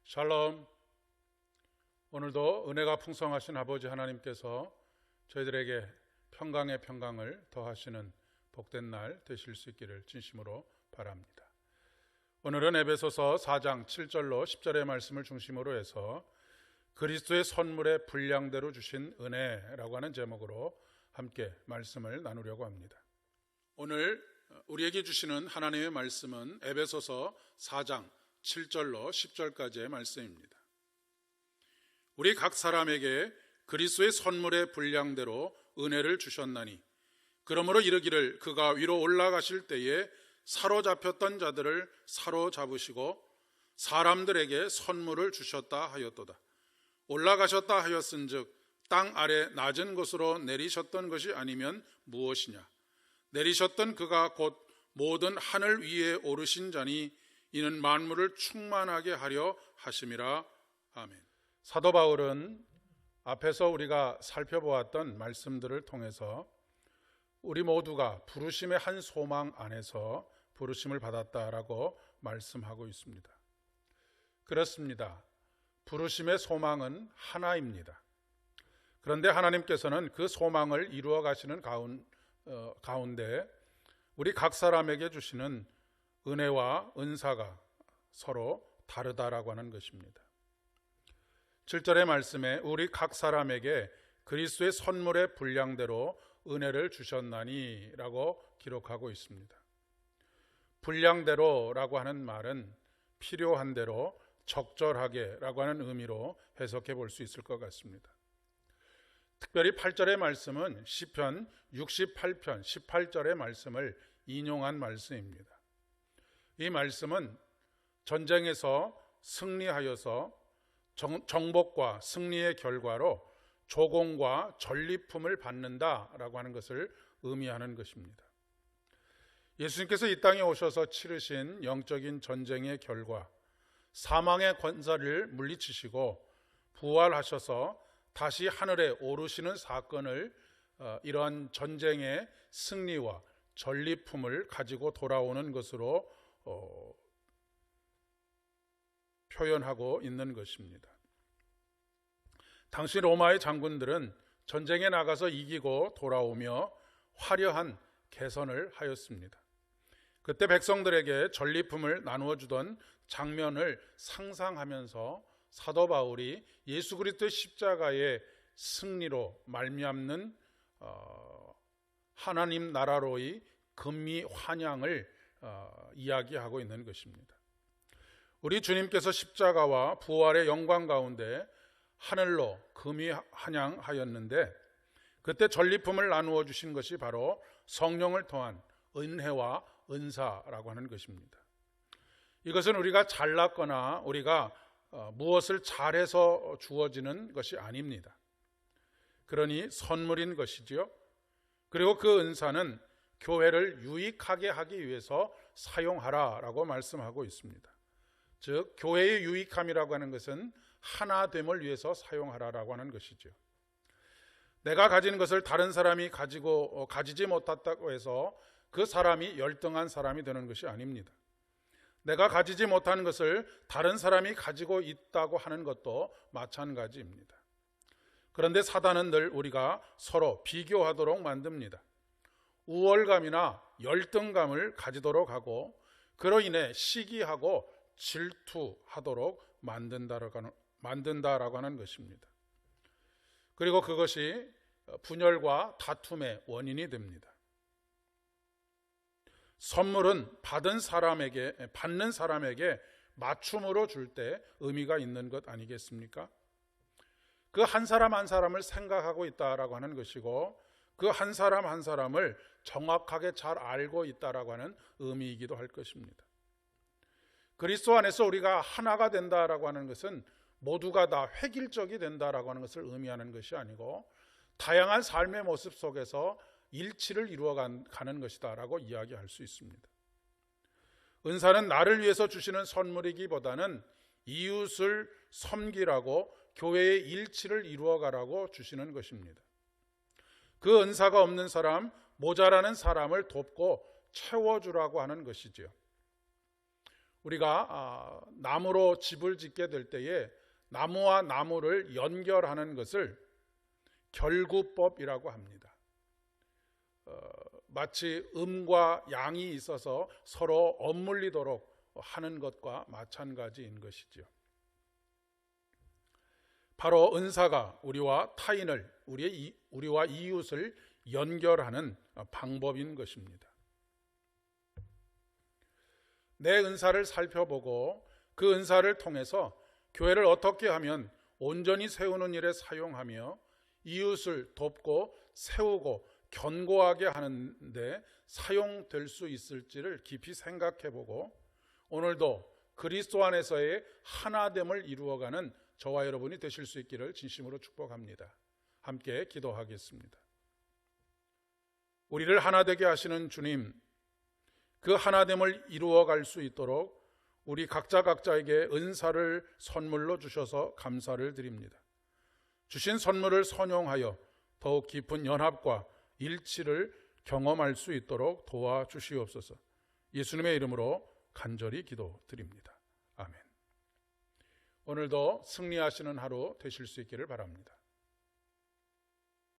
샬롬. 오늘도 은혜가 풍성하신 아버지 하나님께서 저희들에게 평강의 평강을 더하시는 복된 날 되실 수 있기를 진심으로 바랍니다. 오늘은 에베소서 4장 7절로 10절의 말씀을 중심으로 해서 그리스도의 선물의 분량대로 주신 은혜라고 하는 제목으로 함께 말씀을 나누려고 합니다. 오늘 우리에게 주시는 하나님의 말씀은 에베소서 4장 7절로 10절까지의 말씀입니다. 우리 각 사람에게 그리스도의 선물의 분량대로 은혜를 주셨나니 그러므로 이르기를 그가 위로 올라가실 때에 사로잡혔던 자들을 사로잡으시고 사람들에게 선물을 주셨다 하였도다. 올라가셨다 하였은즉 땅 아래 낮은 곳으로 내리셨던 것이 아니면 무엇이냐. 내리셨던 그가 곧 모든 하늘 위에 오르신 자니 이는 만물을 충만하게 하려 하심이라. 아멘. 사도 바울은 앞에서 우리가 살펴보았던 말씀들을 통해서 우리 모두가 부르심의 한 소망 안에서 부르심을 받았다라고 말씀하고 있습니다. 그렇습니다. 부르심의 소망은 하나입니다. 그런데 하나님께서는 그 소망을 이루어 가시는 가운데 우리 각 사람에게 주시는 은혜와 은사가 서로 다르다라고 하는 것입니다. 7절의 말씀에 우리 각 사람에게 그리스도의 선물의 분량대로 은혜를 주셨나니 라고 기록하고 있습니다. 분량대로라고 하는 말은 필요한 대로 적절하게 라고 하는 의미로 해석해 볼 수 있을 것 같습니다. 특별히 8절의 말씀은 시편 68편 18절의 말씀을 인용한 말씀입니다. 이 말씀은 전쟁에서 승리하여서 정복과 승리의 결과로 조공과 전리품을 받는다라고 하는 것을 의미하는 것입니다. 예수님께서 이 땅에 오셔서 치르신 영적인 전쟁의 결과, 사망의 권세를 물리치시고 부활하셔서 다시 하늘에 오르시는 사건을 이러한 전쟁의 승리와 전리품을 가지고 돌아오는 것으로 표현하고 있는 것입니다. 당시 로마의 장군들은 전쟁에 나가서 이기고 돌아오며 화려한 개선을 하였습니다. 그때 백성들에게 전리품을 나누어 주던 장면을 상상하면서 사도 바울이 예수 그리스도의 십자가의 승리로 말미암는 하나님 나라로의 금미 환향을 이야기하고 있는 것입니다. 우리 주님께서 십자가와 부활의 영광 가운데 하늘로 금이 환향하였는데 그때 전리품을 나누어 주신 것이 바로 성령을 통한 은혜와 은사라고 하는 것입니다. 이것은 우리가 잘났거나 우리가 무엇을 잘해서 주어지는 것이 아닙니다. 그러니 선물인 것이지요. 그리고 그 은사는 교회를 유익하게 하기 위해서 사용하라라고 말씀하고 있습니다. 즉 교회의 유익함이라고 하는 것은 하나됨을 위해서 사용하라라고 하는 것이죠. 내가 가진 것을 다른 사람이 가지지 못했다고 해서 그 사람이 열등한 사람이 되는 것이 아닙니다. 내가 가지지 못한 것을 다른 사람이 가지고 있다고 하는 것도 마찬가지입니다. 그런데 사단은 늘 우리가 서로 비교하도록 만듭니다. 우월감이나 열등감을 가지도록 하고 그로 인해 시기하고 질투하도록 만든다라고 하는 것입니다. 그리고 그것이 분열과 다툼의 원인이 됩니다. 선물은 받는 사람에게 맞춤으로 줄 때 의미가 있는 것 아니겠습니까? 그 한 사람 한 사람을 생각하고 있다라고 하는 것이고 그 한 사람 한 사람을 정확하게 잘 알고 있다라고 하는 의미이기도 할 것입니다. 그리스도 안에서 우리가 하나가 된다라고 하는 것은 모두가 다 획일적이 된다라고 하는 것을 의미하는 것이 아니고 다양한 삶의 모습 속에서 일치를 이루어가는 것이다라고 이야기할 수 있습니다. 은사는 나를 위해서 주시는 선물이기보다는 이웃을 섬기라고 교회의 일치를 이루어가라고 주시는 것입니다. 그 은사가 없는 사람, 모자라는 사람을 돕고 채워주라고 하는 것이지요. 우리가 나무로 집을 짓게 될 때에 나무와 나무를 연결하는 것을 결구법이라고 합니다. 마치 음과 양이 있어서 서로 엇물리도록 하는 것과 마찬가지인 것이죠. 바로 은사가 우리와 타인을, 우리와 이웃을 연결하는 방법인 것입니다. 내 은사를 살펴보고 그 은사를 통해서 교회를 어떻게 하면 온전히 세우는 일에 사용하며 이웃을 돕고 세우고 견고하게 하는데 사용될 수 있을지를 깊이 생각해보고 오늘도 그리스도 안에서의 하나됨을 이루어가는 저와 여러분이 되실 수 있기를 진심으로 축복합니다. 함께 기도하겠습니다. 우리를 하나 되게 하시는 주님, 그 하나됨을 이루어갈 수 있도록 우리 각자에게 은사를 선물로 주셔서 감사를 드립니다. 주신 선물을 선용하여 더욱 깊은 연합과 일치를 경험할 수 있도록 도와주시옵소서. 예수님의 이름으로 간절히 기도드립니다. 아멘. 오늘도 승리하시는 하루 되실 수 있기를 바랍니다.